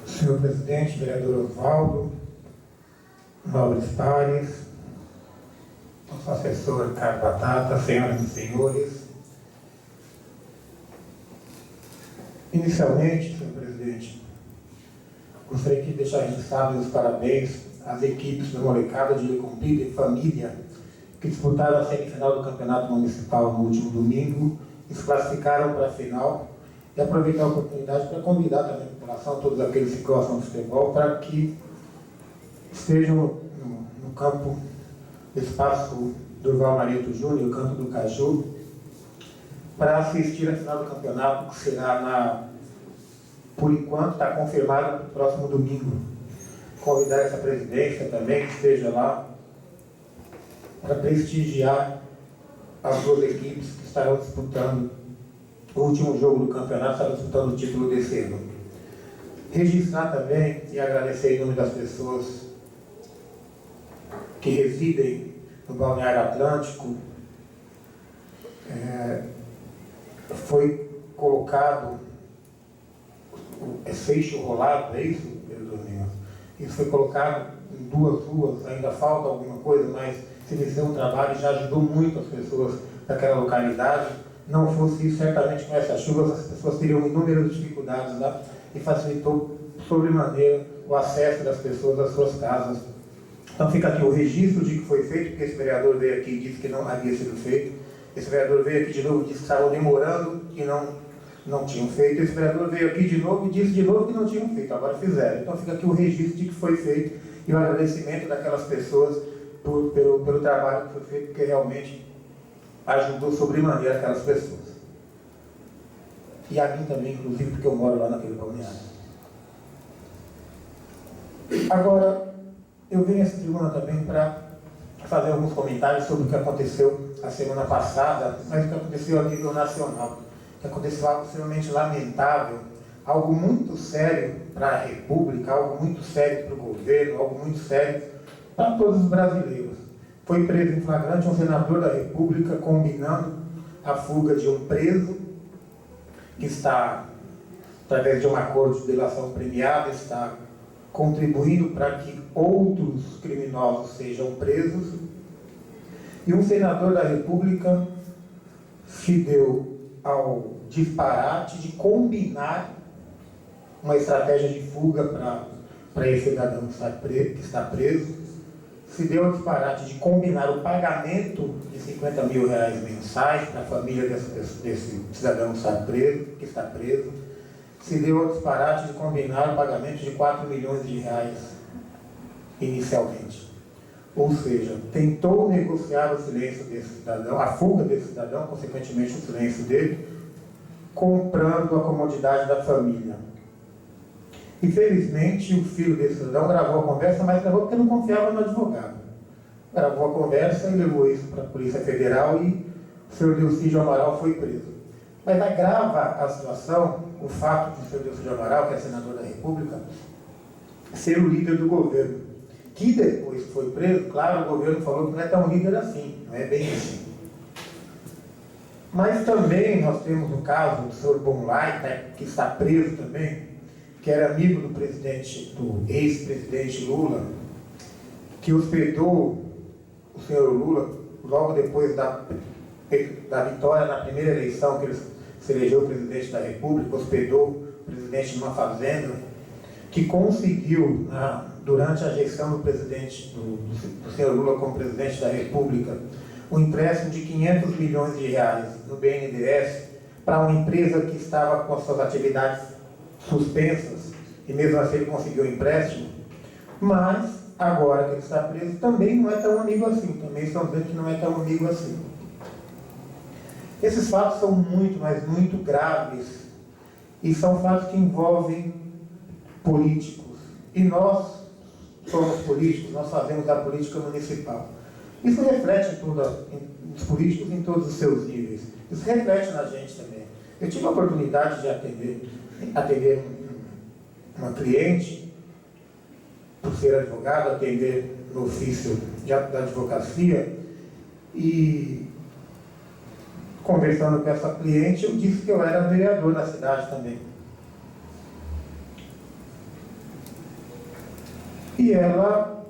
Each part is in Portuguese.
Senhor presidente, vereador Osvaldo, nobres pares, nosso assessor Ricardo Batata, senhoras e senhores. Inicialmente, senhor presidente, gostaria de deixar registrado os parabéns às equipes da molecada de Lecumberri e família que disputaram a semifinal do Campeonato Municipal no último domingo e se classificaram para a final, e aproveitar a oportunidade para convidar também a população, todos aqueles que gostam de futebol, para que estejam no campo, espaço Durval Marito Júnior, o campo do Caju, para assistir a final do campeonato, que será por enquanto, está confirmado para o próximo domingo. Convidar essa presidência também que esteja lá para prestigiar as duas equipes que estarão disputando o último jogo do campeonato, estarão disputando o título desse ano. Registrar também e agradecer em nome das pessoas que residem no Balneário Atlântico. Foi colocado seixo rolado, é isso, Domingos? Isso foi colocado em 2 ruas, ainda falta alguma coisa, mas se fizer um trabalho já ajudou muito as pessoas daquela localidade. Não fosse isso, certamente com essas chuvas as pessoas teriam inúmeras dificuldades lá e facilitou sobremaneira o acesso das pessoas às suas casas. Então fica aqui o registro de que foi feito, porque esse vereador veio aqui e disse que não havia sido feito. Esse vereador veio aqui de novo e disse que estavam demorando, que não tinham feito. Esse vereador veio aqui de novo e disse de novo que não tinham feito, agora fizeram. Então fica aqui o registro de que foi feito e o agradecimento daquelas pessoas pelo trabalho que foi feito, porque realmente ajudou sobremaneira aquelas pessoas. E a mim também, inclusive, porque eu moro lá naquele balneário. Agora, eu venho a essa tribuna também para fazer alguns comentários sobre o que aconteceu a semana passada, mas o que aconteceu a nível nacional. Que aconteceu algo extremamente lamentável, algo muito sério para a República, algo muito sério para o governo, algo muito sério para todos os brasileiros. Foi preso em flagrante um senador da República combinando a fuga de um preso que está, através de um acordo de delação premiada, está contribuindo para que outros criminosos sejam presos. E um senador da República se deu ao disparate de combinar uma estratégia de fuga para esse cidadão que está preso, se deu ao disparate de combinar o pagamento de R$50 mil mensais para a família desse cidadão que está preso, se deu ao disparate de combinar o pagamento de R$4 milhões inicialmente. Ou seja, tentou negociar o silêncio desse cidadão, a fuga desse cidadão, consequentemente o silêncio dele, comprando a comodidade da família. Infelizmente, o filho desse cidadão gravou a conversa, mas gravou porque não confiava no advogado. Gravou a conversa e levou isso para a Polícia Federal e o senhor Delcídio Amaral foi preso. Mas agrava a situação o fato de o senhor Delcídio Amaral, que é senador da República, ser o líder do governo. Que depois que foi preso, claro, o governo falou que não é tão líder assim, não é bem assim. Mas também nós temos o caso do senhor Bonlai, que está preso também, que era amigo do ex-presidente Lula, que hospedou o senhor Lula logo depois da vitória na primeira eleição que ele se elegeu presidente da República, hospedou o presidente numa fazenda, que conseguiu, durante a gestão do presidente, do senhor Lula como presidente da República, um empréstimo de R$500 milhões no BNDES para uma empresa que estava com as suas atividades suspensas, e mesmo assim ele conseguiu o empréstimo. Mas, agora que ele está preso, também não é tão amigo assim, também estão dizendo que não é tão amigo assim. Esses fatos são muito, mas muito graves, e são fatos que envolvem políticos, e nós somos políticos, nós fazemos a política municipal. Isso reflete os políticos em todos os seus níveis. Isso reflete na gente também. Eu tive a oportunidade de atender uma cliente, por ser advogado, atender no ofício da advocacia, e conversando com essa cliente, eu disse que eu era vereador na cidade também. e ela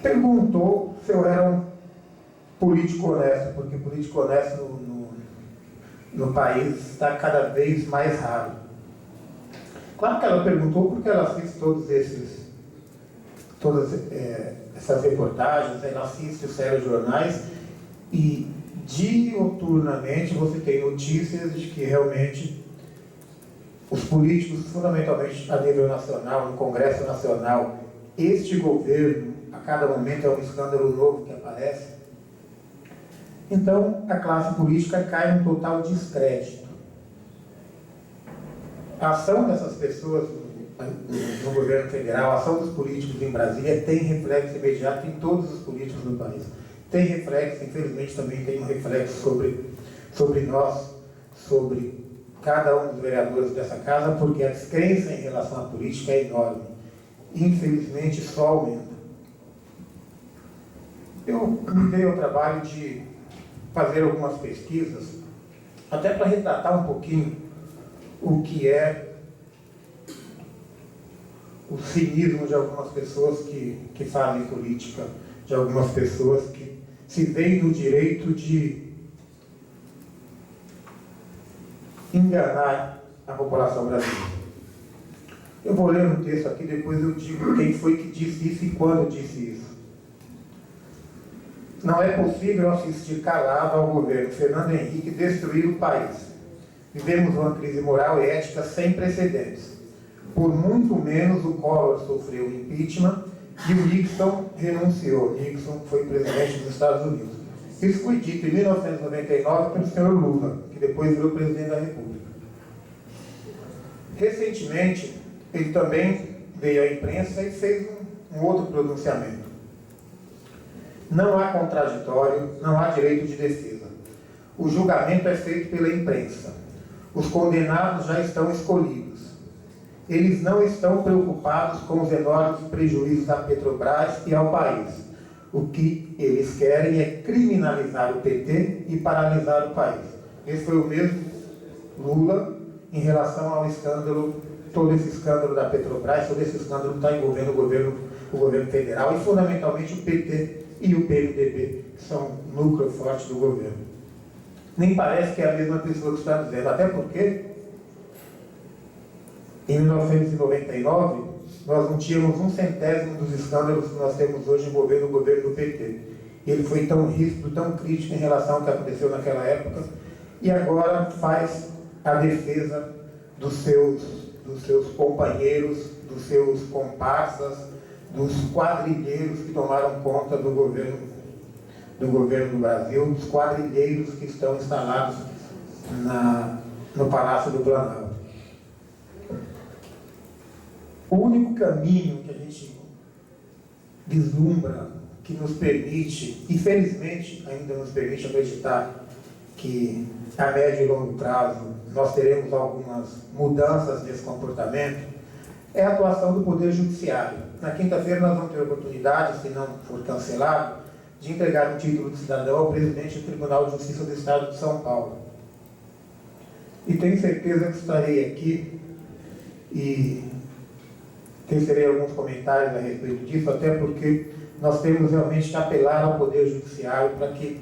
perguntou se eu era um político honesto, porque político honesto no país está cada vez mais raro. Claro que ela perguntou porque ela assiste todas essas reportagens, ela assiste os telejornais e diuturnamente você tem notícias de que realmente os políticos, fundamentalmente a nível nacional, no Congresso Nacional, este governo, a cada momento é um escândalo novo que aparece. Então, a classe política cai num total descrédito. A ação dessas pessoas no governo federal, a ação dos políticos em Brasília tem reflexo imediato em todos os políticos do país. Tem reflexo, infelizmente também tem um reflexo sobre nós, sobre cada um dos vereadores dessa casa, porque a descrença em relação à política é enorme. Infelizmente, só aumenta. Eu me dei ao trabalho de fazer algumas pesquisas, até para retratar um pouquinho o que é o cinismo de algumas pessoas que fazem política, de algumas pessoas que se veem no direito de enganar a população brasileira. Eu vou ler um texto aqui, depois eu digo quem foi que disse isso e quando disse isso. Não é possível assistir calado ao governo Fernando Henrique destruir o país. Vivemos uma crise moral e ética sem precedentes. Por muito menos o Collor sofreu impeachment e o Nixon renunciou. Nixon foi presidente dos Estados Unidos. Isso foi dito em 1999 pelo senhor Lula, que depois virou presidente da República. Recentemente, ele também veio à imprensa e fez um outro pronunciamento. Não há contraditório, não há direito de defesa. O julgamento é feito pela imprensa. Os condenados já estão escolhidos. Eles não estão preocupados com os enormes prejuízos à Petrobras e ao país. O que eles querem é criminalizar o PT e paralisar o país. Esse foi o mesmo Lula em relação ao escândalo, todo esse escândalo da Petrobras, todo esse escândalo está envolvendo o governo federal e fundamentalmente o PT e o PMDB, que são o núcleo forte do governo. Nem parece que é a mesma pessoa que está dizendo, até porque em 1999 nós não tínhamos 1/100 dos escândalos que nós temos hoje envolvendo o governo do PT. Ele foi tão rígido, tão crítico em relação ao que aconteceu naquela época e agora faz a defesa dos seus companheiros, dos seus comparsas, dos quadrilheiros que tomaram conta do governo do Brasil, dos quadrilheiros que estão instalados no Palácio do Planalto. O único caminho que a gente vislumbra, que nos permite, e felizmente ainda nos permite acreditar que a médio e longo prazo nós teremos algumas mudanças nesse comportamento, é a atuação do Poder Judiciário. Na quinta-feira nós vamos ter a oportunidade, se não for cancelado, de entregar um título de cidadão ao presidente do Tribunal de Justiça do Estado de São Paulo. E tenho certeza que estarei aqui e tecerei alguns comentários a respeito disso, até porque nós temos realmente que apelar ao Poder Judiciário para que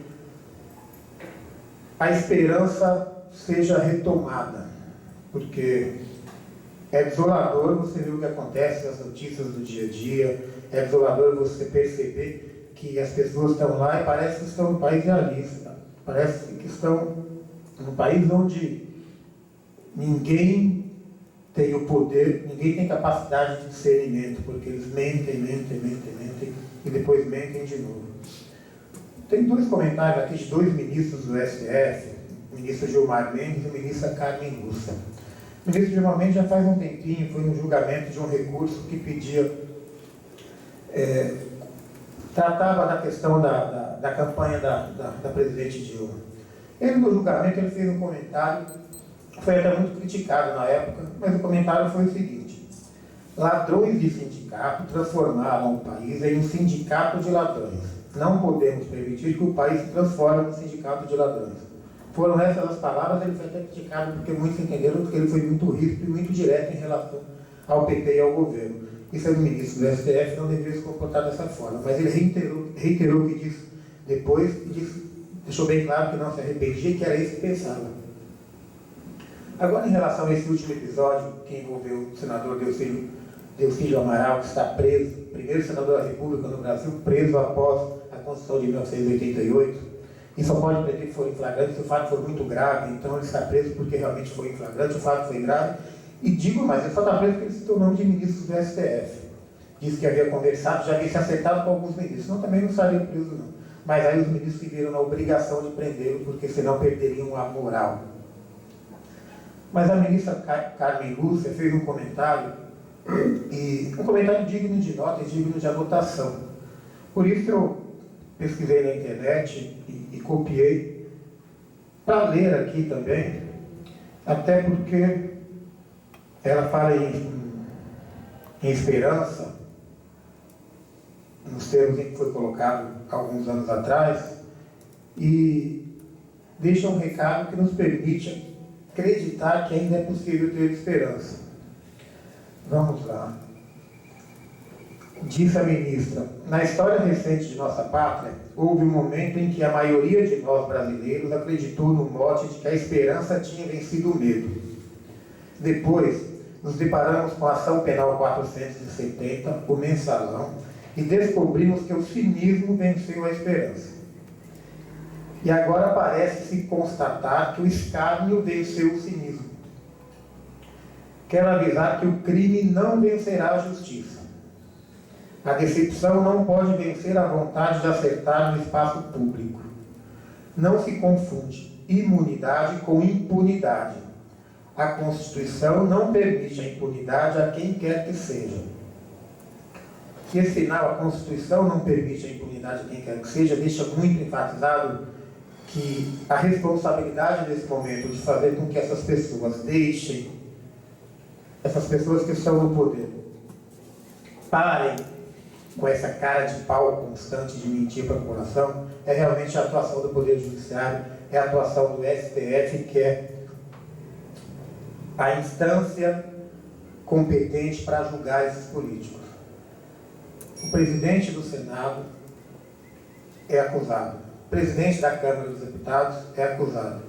a esperança seja retomada, porque é desolador você ver o que acontece nas notícias do dia a dia, é desolador você perceber que as pessoas estão lá e parece que estão no país realista, parece que estão num país onde ninguém tem o poder, ninguém tem capacidade de discernimento, porque eles mentem e depois mentem de novo. Tem dois comentários aqui de dois ministros do STF, o ministro Gilmar Mendes e a ministra Carmen Lúcia. O ministro Gilmar Mendes já faz um tempinho, foi no julgamento de um recurso que pedia, tratava da questão da campanha da presidente Dilma. Ele, no julgamento, ele fez um comentário, foi até muito criticado na época, mas o comentário foi o seguinte: ladrões de sindicato transformaram o país em um sindicato de ladrões. Não podemos permitir que o país se transforme em um sindicato de ladrões. Foram essas as palavras. Ele foi até criticado porque muitos entenderam que ele foi muito rígido e muito direto em relação ao PT e ao governo. Isso é o ministro do STF, não deveria se comportar dessa forma, mas ele reiterou o que disse depois e deixou bem claro que não se arrependia e que era isso que pensava. Agora, em relação a esse último episódio, que envolveu o senador Delcídio Amaral, que está preso, primeiro senador da República no Brasil, preso após a Constituição de 1988, e só pode pretender que foi em flagrante se o fato for muito grave, então ele está preso porque realmente foi em flagrante, o fato foi grave, e digo mais, ele só está preso porque ele citou o nome de ministros do STF. Disse que havia conversado, já havia se acertado com alguns ministros, não, também não estaria preso não. Mas aí os ministros se viram na obrigação de prendê-lo, porque senão perderiam a moral. Mas a ministra Carmen Lúcia fez um comentário, e um comentário digno de nota e digno de anotação. Por isso eu pesquisei na internet e copiei para ler aqui também, até porque ela fala em esperança, nos termos em que foi colocado alguns anos atrás, e deixa um recado que nos permite acreditar que ainda é possível ter esperança. Vamos lá. Disse a ministra: na história recente de nossa pátria, houve um momento em que a maioria de nós brasileiros acreditou no mote de que a esperança tinha vencido o medo. Depois, nos deparamos com a Ação Penal 470, o Mensalão, e descobrimos que o cinismo venceu a esperança. E agora parece-se constatar que o escárnio venceu o cinismo. Quero avisar que o crime não vencerá a justiça. A decepção não pode vencer a vontade de acertar no espaço público. Não se confunde imunidade com impunidade. A Constituição não permite a impunidade a quem quer que seja. Se afinal a Constituição não permite a impunidade a quem quer que seja, deixa muito enfatizado que a responsabilidade nesse momento de fazer com que essas pessoas deixem, essas pessoas que estão no poder, parem com essa cara de pau constante de mentir para a população, é realmente a atuação do Poder Judiciário, é a atuação do STF, que é a instância competente para julgar esses políticos. O presidente do Senado é acusado. O presidente da Câmara dos Deputados é acusado.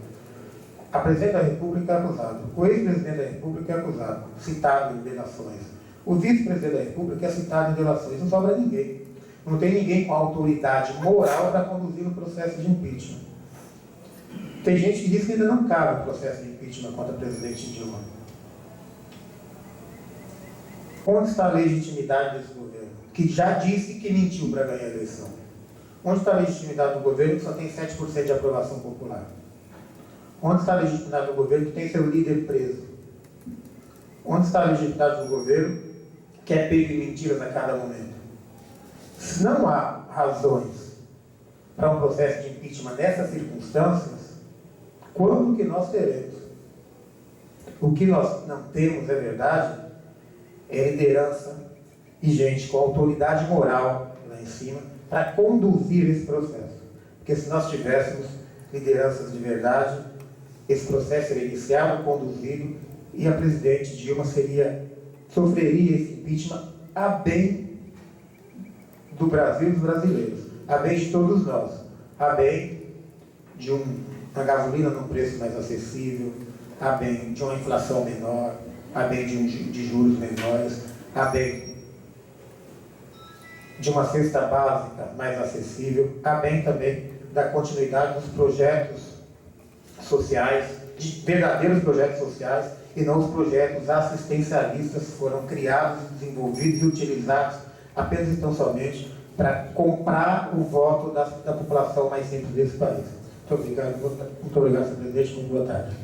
A presidente da República é acusado. O ex-presidente da República é acusado, citado em delações. O vice-presidente da República é citado em delações. Não sobra ninguém. Não tem ninguém com autoridade moral para conduzir o processo de impeachment. Tem gente que diz que ainda não cabe o processo de impeachment contra a presidente Dilma. Onde está a legitimidade desse governo, que já disse que mentiu para ganhar a eleição? Onde está a legitimidade do governo que só tem 7% de aprovação popular? Onde está a legitimidade do governo que tem seu líder preso? Onde está a legitimidade do governo que é pego em mentiras a cada momento? Se não há razões para um processo de impeachment nessas circunstâncias, quando que nós teremos? O que nós não temos, é verdade, é liderança e gente com autoridade moral lá em cima para conduzir esse processo. Porque se nós tivéssemos lideranças de verdade, esse processo seria iniciado, conduzido, e a presidente Dilma sofreria esse impeachment a bem do Brasil e dos brasileiros, a bem de todos nós, a bem de uma gasolina num preço mais acessível, a bem de uma inflação menor, a bem de juros menores, a bem de uma cesta básica mais acessível, a bem também da continuidade dos projetos sociais, de verdadeiros projetos sociais, e não os projetos assistencialistas que foram criados, desenvolvidos e utilizados apenas e tão somente para comprar o voto da população mais simples desse país. Muito obrigado, senhor presidente. Muito boa tarde.